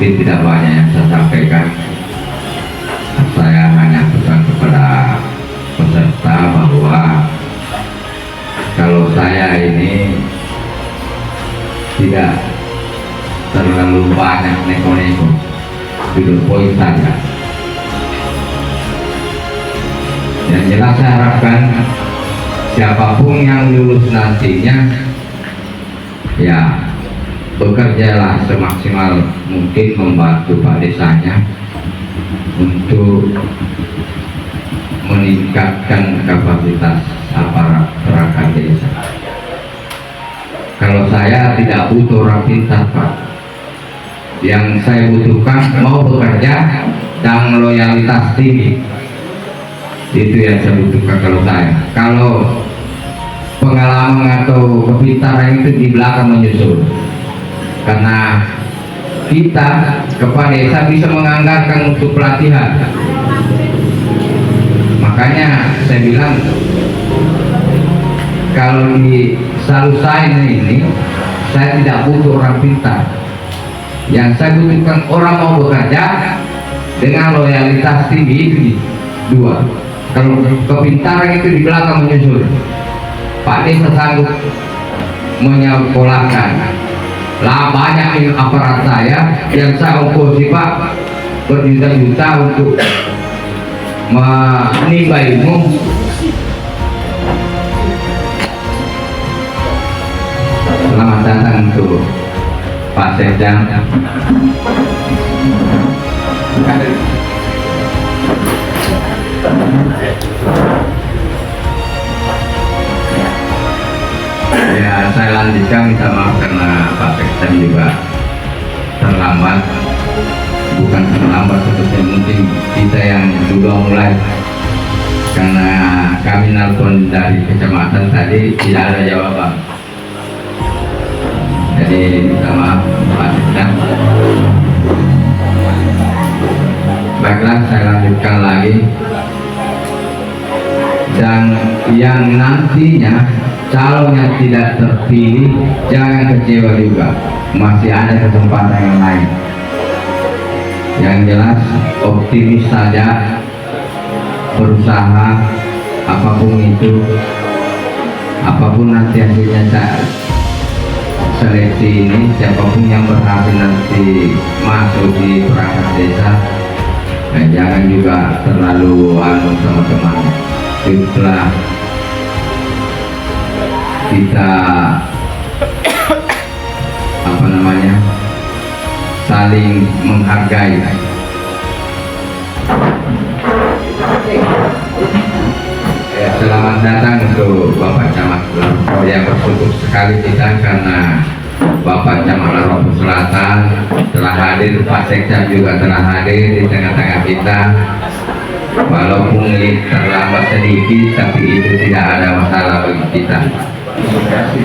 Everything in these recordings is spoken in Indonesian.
mungkin tidak banyak yang saya sampaikan. Saya hanya pesan kepada peserta bahwa kalau saya ini tidak terlalu banyak neko-neko, duduk poin saja. Yang jelas saya harapkan siapapun yang lulus nantinya, ya bekerjalah semaksimal mungkin membantu Pak Desanya untuk meningkatkan kapasitas aparat perangkat desa. Kalau saya tidak butuh orang pintar, Pak. Yang saya butuhkan mau bekerja dan loyalitas tinggi. Itu yang saya butuhkan kalau saya. Kalau pengalaman atau kepintaran itu di belakang menyusul. Karena kita kepala desa bisa menganggarkan untuk pelatihan. Makanya saya bilang kalau di Salusaina ini saya tidak butuh orang pintar. Yang saya butuhkan orang mau bekerja dengan loyalitas tinggi. Itu dua. Kalau kepintaran itu di belakang menyusul, Pak Desa sanggup menyekolahkan. Lah banyak aparat saya yang saya ongkosi Pak berjuta-juta untuk menimba ilmu. Selamat datang untuk Pak Sekda. Ya, saya lanjutkan, minta maaf karena Pak Sekda juga terlambat. Bukan terlambat sebetulnya, mungkin kita yang dulu mulai, karena kami nelpon dari kecamatan tadi tidak ada jawaban. Jadi minta maaf Pak Sekda. Baiklah, saya lanjutkan lagi. Dan yang nantinya calon yang tidak terpilih jangan kecewa juga, masih ada kesempatan yang lain. Yang jelas optimis saja, berusaha apapun itu, apapun nanti hasilnya seleksi ini, siapapun yang berhasil nanti masuk di perangkat desa, jangan juga terlalu sama teman. Itulah kita saling menghargai. Selamat datang untuk Bapak Camat Laroko, yang bersyukur sekali kita karena Bapak Camat Laroko Selatan telah hadir, Pak Sekda juga telah hadir di tengah-tengah kita. Walaupun terlambat sedikit, tapi itu tidak ada masalah bagi kita. Terima kasih.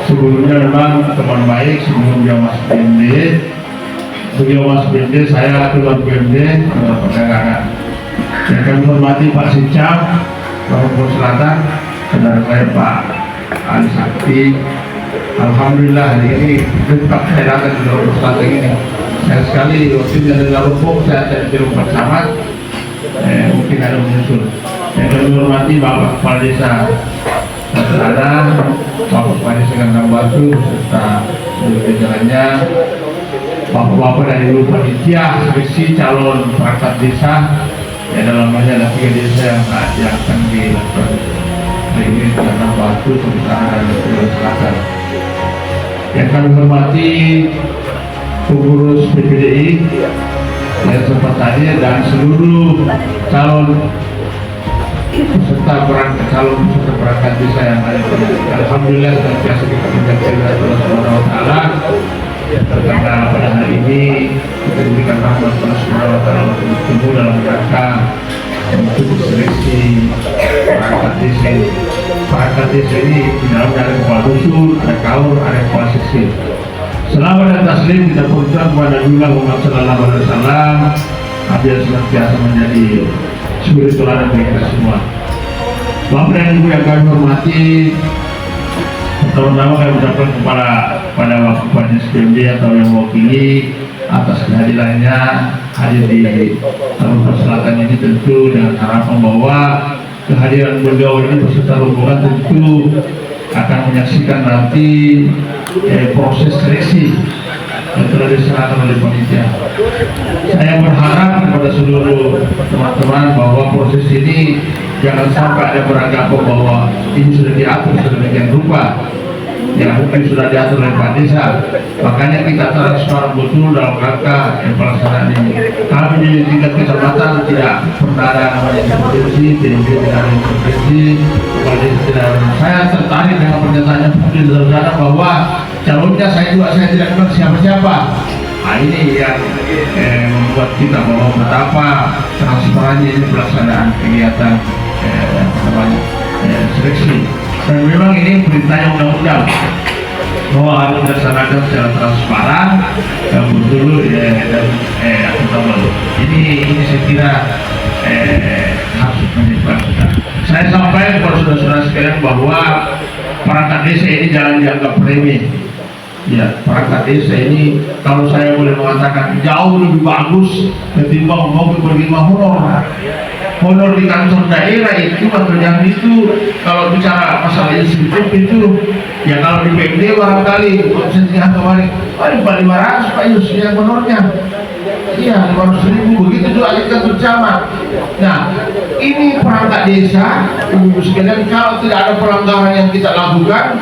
Sebelumnya memang teman baik sebelumnya Mas BMD, beliau Mas BMD, saya keluar BMD perdagangan. Yang kami hormati Pak Sicam, Laroko Selatan, saudara saya Pak Ali Sakti. Alhamdulillah hari ini tetap saya datang di Laroko Selatan ini. Saya sekali waktu dari Laroko saya di rumah camat. Mungkin ada menyusul. Yang kami hormati Bapak Kepala Desa Saudara, Bapak Kepala Desa Gandang Batu serta seluruh jajarannya, Bapak-bapak dari Lupa Panitia seleksi calon perangkat desa, ya dalamnya ada 3 desa yang akan dilakukan. Hari ini Gandang Batu, Utara dan Selatan. Yang kami hormati pengurus PPDI yang sempat hadir dan seluruh calon peserta perangkat desa yang ada. Alhamdulillah senantiasa kita menjaga Allah Subhanahu wa taala, karena pada hari ini kita diberikan rahmat Allah Subhanahu wa taala untuk bertemu dalam rangka untuk seleksi perangkat desa. Perangkat desa ini di dalamnya ada kepala dusun, ada kaur, ada kepala seksi. Selamat dan taslim kita ucapkan kepada Rasulullah sallallahu alaihi wasallam, agar senantiasa menjadi suri teladan bagi kita semua. Bapak dan Ibu yang kami hormati, pertama-tama kami ucapkan kepada Bapak Kepala SPMD atau yang mewakili atas kehadirannya hadir di Lampung Selatan ini, tentu dengan harapan bahwa kehadiran beliau ini beserta rombongan tentu akan menyaksikan nanti proses seleksi yang telah diserahkan oleh panitia. Saya berharap kepada seluruh teman-teman bahwa proses ini jangan sampai ada beranggapan bahwa ini sudah diatur sedemikian rupa, yang mungkin sudah diatur oleh Pak Desa. Makanya kita transparan betul dalam rangka pelaksanaan ini. Kami di tingkat kecamatan tidak pernah ada namanya intervensi, tidak ada intervensi. Saya tertarik dengan pernyataannya Putri Saudara bahwa calonnya saya tidak kenal siapa-siapa. Nah, ini yang membuat kita bahwa betapa transparannya ini pelaksanaan kegiatan seleksi. Dan memang ini perintahnya undang-undang bahwa harus dilaksanakan secara transparan dan betul dan akuntabel. Ini saya kira harus diperhatikan. Saya sampaikan kepada saudara-saudara sekalian bahwa perangkat desa ini jangan dianggap remeh. Ya, perangkat desa ini kalau saya boleh mengatakan jauh lebih bagus ketimbang mobil berlima honor. Honor di kantor daerah itu atau yang itu, kalau bicara masalah eksekutif itu, ya kalau di PMD barangkali konsentrasi kemarin, paling 500 Pak Yus yang honornya. Iya, 500.000, begitu juga di kantor camat. Nah, ini perangkat desa, ibu-ibu sekalian, kalau tidak ada pelanggaran yang kita lakukan,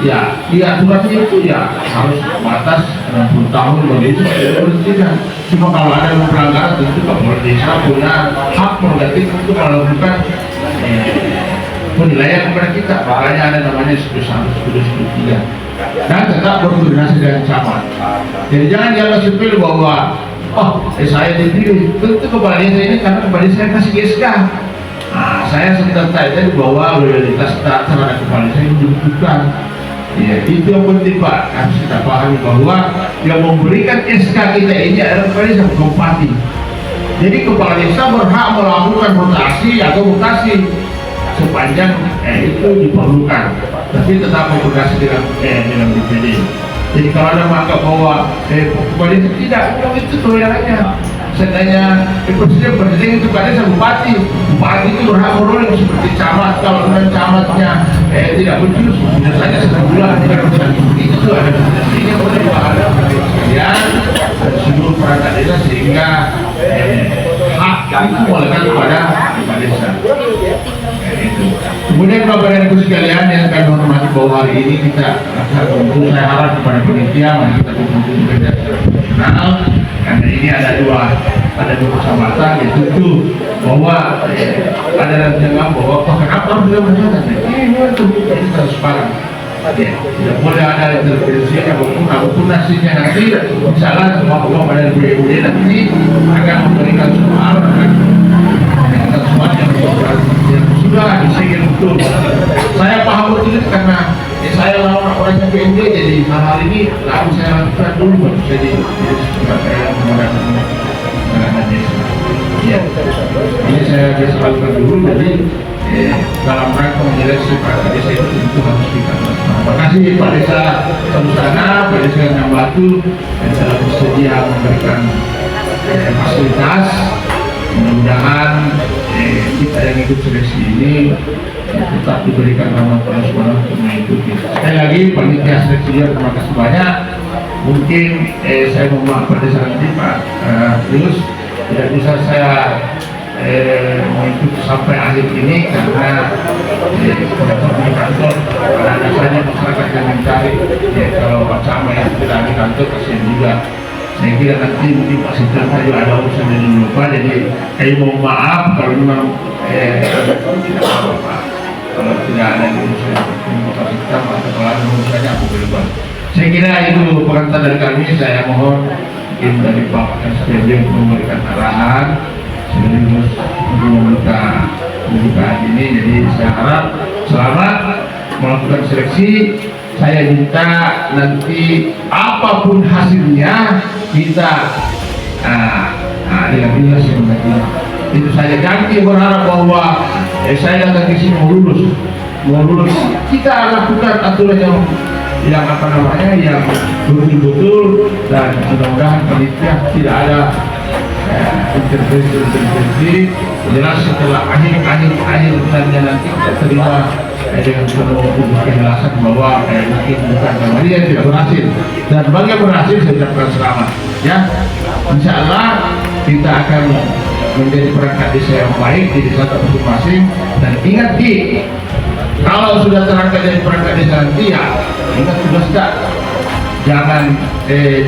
ya di aturannya itu ya harus batas 60 tahun begitu berhentikan. Cuma kalau ada pelanggaran tentu Kapolres Desa punya hak prerogatif untuk melakukan penilaian kepada kita. Makanya ada namanya 10-1, 10-3 dan tetap berkoordinasi dengan camat. Jadi jangan dianggap sepele bahwa saya dipilih, tentu kepala desa ini karena kepala desa saya kasih SK. Nah, saya sedang tanya bahwa loyalitas terhadap kepala desa ini dibutuhkan. Ya, itu yang penting Pak, harus kita pahami bahwa yang memberikan SK kita ini adalah kepala desa, bupati. Jadi kepala desa berhak melakukan rotasi atau mutasi sepanjang itu diperlukan, tapi tetap berkoordinasi dengan DPD. Jadi kalau ada menganggap bahwa kepala desa tidak, itu kewenangannya. Seandainya presiden itu pada bupati itu berhak meroleh seperti camat. Kalau dengan camatnya tidak becus, bisa saja sebulan tidak bisa. Itu tuh ada ini yang boleh ada sekalian seluruh perangkat desa sehingga hak itu melekat kepada kepala desa. Kemudian Bapak dan Ibu sekalian yang akan hormati bahwa hari ini kita tentu saya harap kepada panitia mari kita kumpul bekerja secara profesional. Karena ini ada dua kecamatan ya tentu bahwa ada rancangan bahwa kenapa sudah berjalan ini transparan. Tidak boleh ada intervensi apapun nasibnya nanti misalnya semua pada BUD nanti akan memberikan soal yang sudah disegel betul. Saya paham betul itu karena saya lawan orangnya PND, jadi hal ini lalu saya lakukan dulu jadi yang menggunakan desa. Ya, ini saya biasa lakukan dulu. Jadi dalam rangka menyeleksi perangkat desa itu tentu harus kita. Terima kasih Pak Desa Sarusana, Pak Desa Nyambatu yang telah bersedia memberikan fasilitas. Mudah-mudahan kita yang ikut seleksi ini tetap diberikan rahmat Allah Subhanahu untuk mengikuti. Sekali lagi panitia seleksi terima kasih banyak. Mungkin saya mohon pada saat ini Pak Yus tidak bisa saya mengikuti sampai akhir ini karena di kantor pada dasarnya masyarakat yang mencari kalau Pak Camat yang tidak di kantor kasihan juga. Saya kira nanti mungkin Pak Sita juga ada urusan yang lupa, jadi saya mohon maaf kalau memang tidak apa-apa kalau tidak ada urusan Pak Sita atau kalau ada urusannya aku berubah. Saya kira itu pengantar dari kami. Saya mohon mungkin dari Pak SPJ memberikan arahan sekaligus membuka ini. Jadi saya harap selamat melakukan seleksi. Saya minta nanti apapun hasilnya kita dengan itu saja. Kami berharap bahwa saya datang ke sini mau lulus kita lakukan aturan yang yang apa namanya yang betul-betul, dan mudah-mudahan panitia tidak ada intervensi. Jelas setelah akhir tanya nanti kita terima dengan penuh kejelasan bahwa mungkin bukan kembali yang tidak berhasil, dan bagi yang berhasil saya ucapkan selamat ya. Insya Allah kita akan menjadi perangkat desa yang baik di desa masing-masing. Dan ingat kalau sudah terangkat dari perangkat desa nanti ya ingat tugas tak, jangan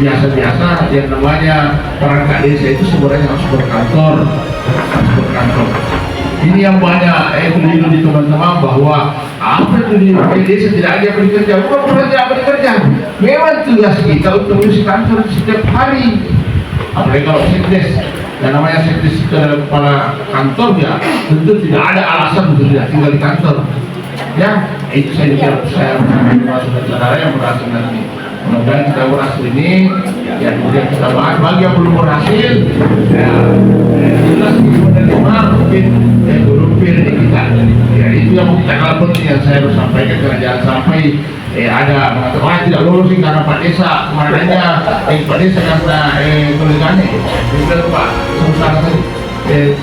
biasa-biasa. Yang namanya perangkat desa itu sebenarnya harus berkantor. Ini yang banyak keliru di teman-teman bahwa apa itu di desa tidak ada yang bekerja. Bukan tidak bekerja, memang tugas kita untuk mengisi kantor setiap hari. Apalagi kalau sekdes, yang namanya sekdes itu adalah kepala kantor ya, tentu tidak ada alasan untuk tidak tinggal di kantor. Ya, itu saya masuk saudara yang berhasil nanti. Mudah-mudahan kita berhasil ini, ya kemudian kita bahas. Bagi yang belum berhasil, ya jelas menerima mungkin berupir di kita. Ya itu yang kita kalpun yang saya harus sampaikan, karena jangan sampai ada mengatakan tidak lulus karena Pak Desa kemarinnya Pak Desa karena koleganya juga Pak susah tadi.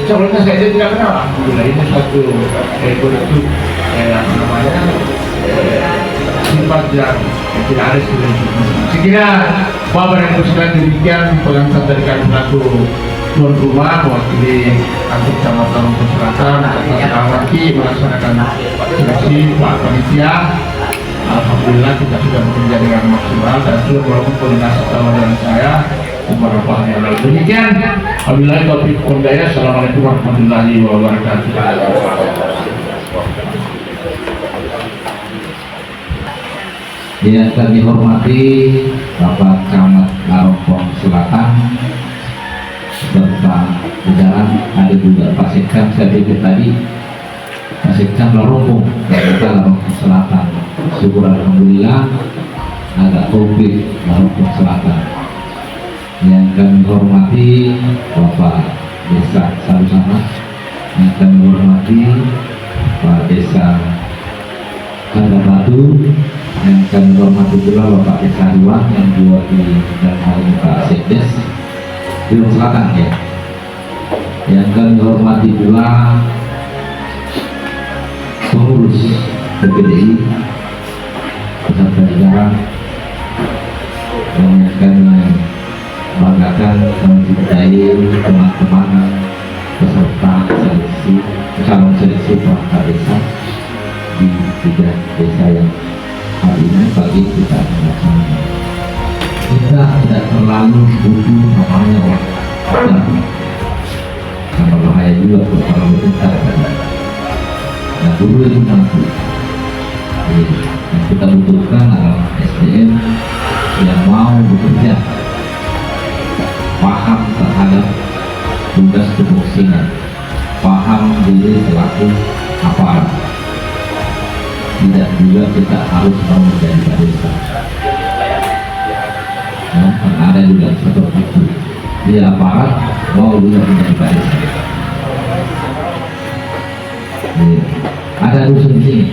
Calonnya saya tidak kenal. Alhamdulillah ini suatu bentuk apa namanya sifat yang tidak ada sebenarnya. Sekira Bapak dan Ibu sekalian, demikian pengantar dari kami selaku tuan rumah mewakili kantor Kecamatan Lampung Selatan atas lagi melaksanakan seleksi Pak Panitia. Alhamdulillah kita sudah bekerja dengan maksimal dan sudah melakukan koordinasi sama dengan saya. Demikian, wabillahi taufiq wal hidayah. Assalamualaikum warahmatullahi wabarakatuh. Yang kami hormati Bapak Camat Lampung Selatan serta jajaran, ada juga Pak Sekam, saya pikir tadi Pak Sekam Lampung Selatan. Syukur alhamdulillah agak komplit Lampung Selatan. Yang kami hormati Bapak Desa Sarusana, yang kami hormati Pak Desa Batu, yang kami hormati pula Bapak Desa Ruang yang diwakili dan hari ini Pak Sekdes di Selatan ya. Yang kami hormati pula pengurus PPDI beserta jajaran, yang kami banggakan mencintai teman-teman peserta seleksi calon seleksi perangkat desa di 3 desa yang hari ini bagi kita melaksanakan. Kita tidak terlalu butuh namanya waktu, sama bahaya juga kalau berbentar tadi. Nah dulu itu nanti yang kita butuhkan adalah SDM yang mau bekerja, paham terhadap tugas tupoksinya, paham diri selaku aparat. Tidak juga kita harus mau menjadi desa. Nah, ada juga seperti itu. Dia aparat mau juga menjadi desa. Ada dusun di sini.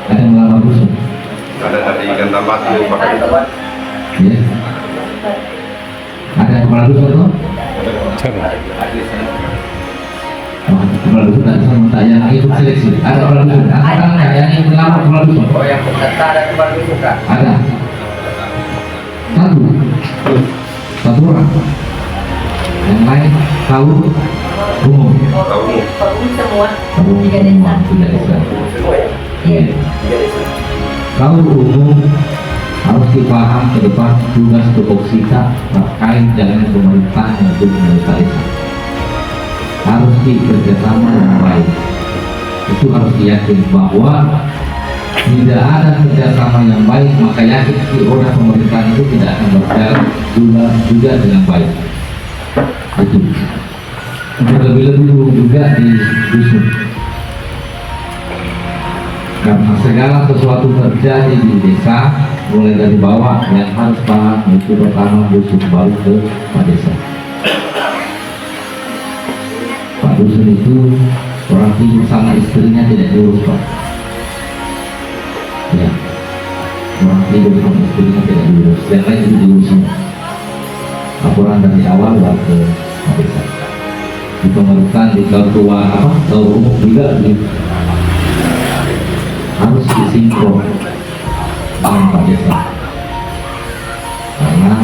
Ada yang melamar dusun. Ada dari ikan tambak di pakai. Ya. Ada kepala dusun tuh? Kepala dusun tak bisa minta yang ikut seleksi. Ada kepala dusun. Ada yang ingin melamar kepala dusun. Oh yang peserta ada kepala dusun kan? Ada. Satu orang. Yang lain tahu umum. Umum semua. Umum 3 desa. 3 desa. Iya. Tahu umum harus dipaham ke depan tugas tupoksika terkait dengan pemerintah untuk desa desa. Harus dikerjasama yang baik. Itu harus diyakin bahwa tidak ada kerjasama yang baik, maka yakin roda pemerintahan itu tidak akan berjalan juga dengan baik. Itu lebih-lebih juga di dusun, karena segala sesuatu terjadi di desa mulai dari bawah, yang harus paham itu pertama dusun baru ke Pak Desa. Pak dusun itu orang tidur sama istrinya tidak diurus Pak. Ya, orang tidur sama istrinya tidak diurus, yang lain itu diurus semua. Laporan dari awal baru ke desa. Dipemerlukan di ketua umum juga harus disinkron dengan Pak Desa, karena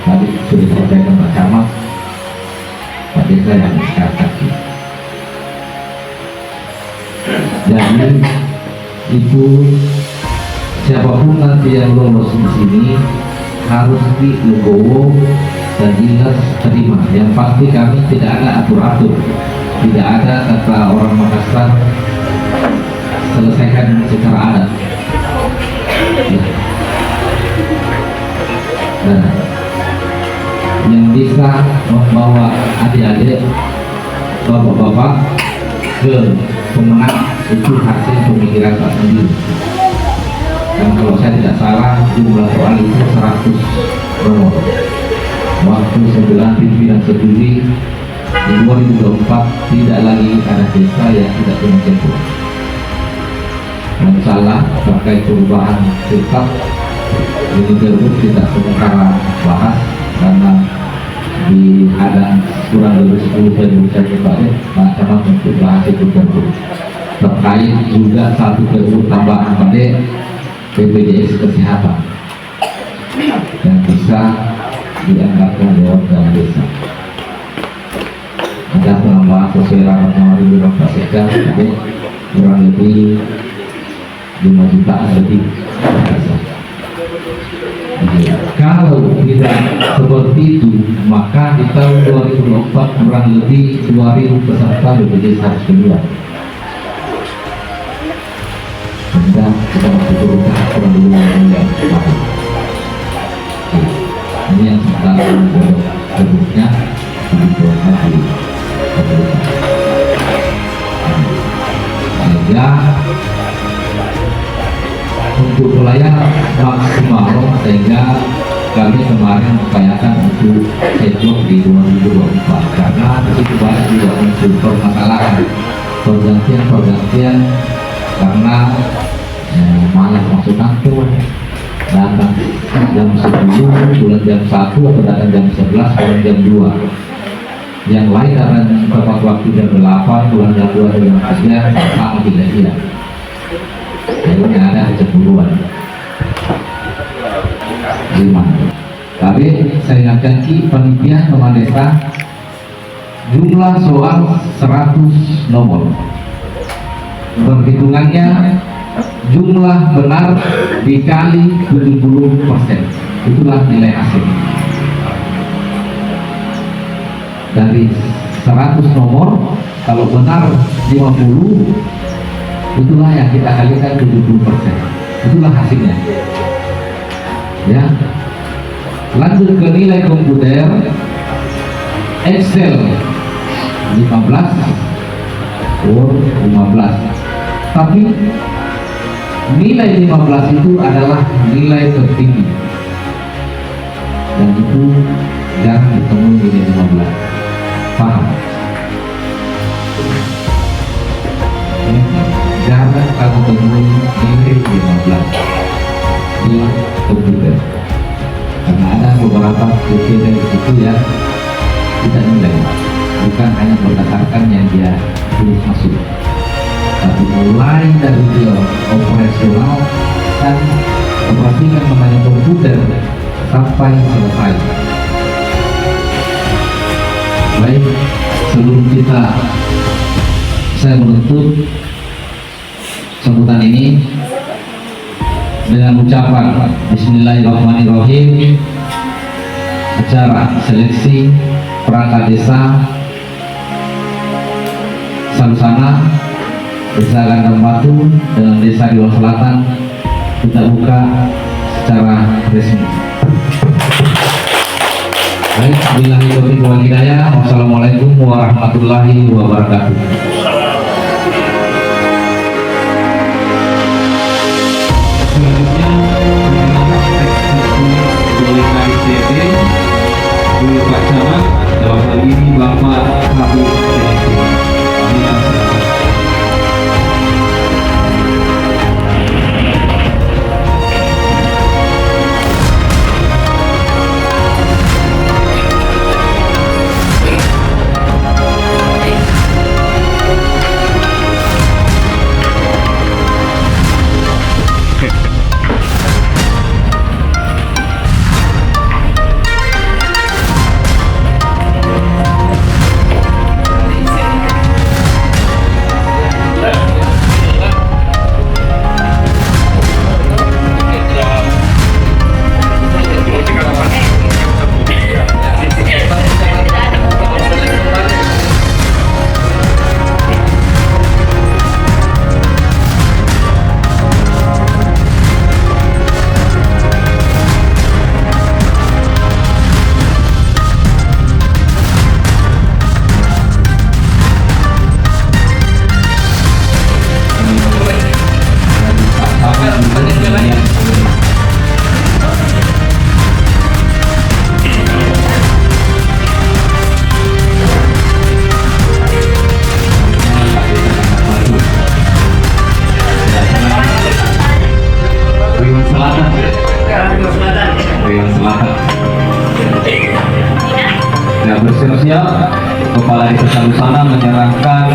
tadi sudah disampaikan Pak Camat, Pak Desa yang kaki. Jadi itu siapapun nanti yang lolos di sini harus dilegowo dan jelas terima. Yang pasti kami tidak ada atur-atur, tidak ada kata orang Makassar selesaikan secara adat. Dan yang bisa membawa adik-adik, bapak-bapak ke pemenang itu hasil pemikiran Pak sendiri. Dan kalau saya tidak salah jumlah soal itu 100 nomor. Waktu 9 TV dan Studi di 2024 tidak lagi ada desa yang tidak punya ketua. Masalah terkait perubahan sikap ini terus kita sementara bahas karena di ada kurang lebih 10 perbincangan kembali macam untuk bahas itu terus terkait juga satu tambahan pada BPJS Kesehatan yang bisa dianggarkan lewat dana desa. Ada penambahan sesuai rapat kemarin di Bapak Sekda, kurang lebih 5 jutaan lebih. Kalau tidak seperti itu, maka di tahun 2024 kurang lebih 2.000 peserta BPJS harus keluar. Dan kita masih berusaha kurang lebih 5 miliar. Ini yang sekarang bentuknya dibuat di sehingga untuk pelayanan maksimal, sehingga kami kemarin upayakan untuk sejauh di 2024 karena disitu banyak juga muncul permasalahan pergantian karena malas masuk kantor, datang jam 10 pulang jam 1 atau datang jam 11 pulang jam 2, yang lain karena tepat waktu jam 8 pulang jam 2 dengan kerja sama tidak dia. Jadi ada kecemburuan. Tapi saya ingatkan panitia Kepala Desa jumlah soal 100 nomor. Perhitungannya jumlah benar dikali 70%, itulah nilai hasil. Dari 100 nomor kalau benar 50, itulah yang kita kalikan 70%, itulah hasilnya. Ya, lanjut ke nilai komputer Excel 15 Word 15, tapi nilai 15 itu adalah nilai tertinggi dan itu jarang ditemui nilai 15. Paham? Jarang kamu temui nilai 15 di komputer karena ada beberapa komputer di situ ya tidak nilai, bukan hanya berdasarkan yang dia tulis masuk, tapi mulai dari dia operasional dan operasikan menggunakan komputer sampai selesai. Baik, sebelum saya menutup sambutan ini dengan ucapan Bismillahirrahmanirrahim, acara seleksi perangkat desa Salusana Desa Gandang Batu dengan Desa Riau Selatan kita buka secara resmi. Baik, billahi taufiq wal hidayah. Wassalamualaikum warahmatullahi wabarakatuh. Selanjutnya oleh KICD oleh Pak Camat, dalam hal ini Bapak Habib Priwan Selatan. Priwan Selatan. Nah, bersiap-siap Kepala Desa Salusana menyerahkan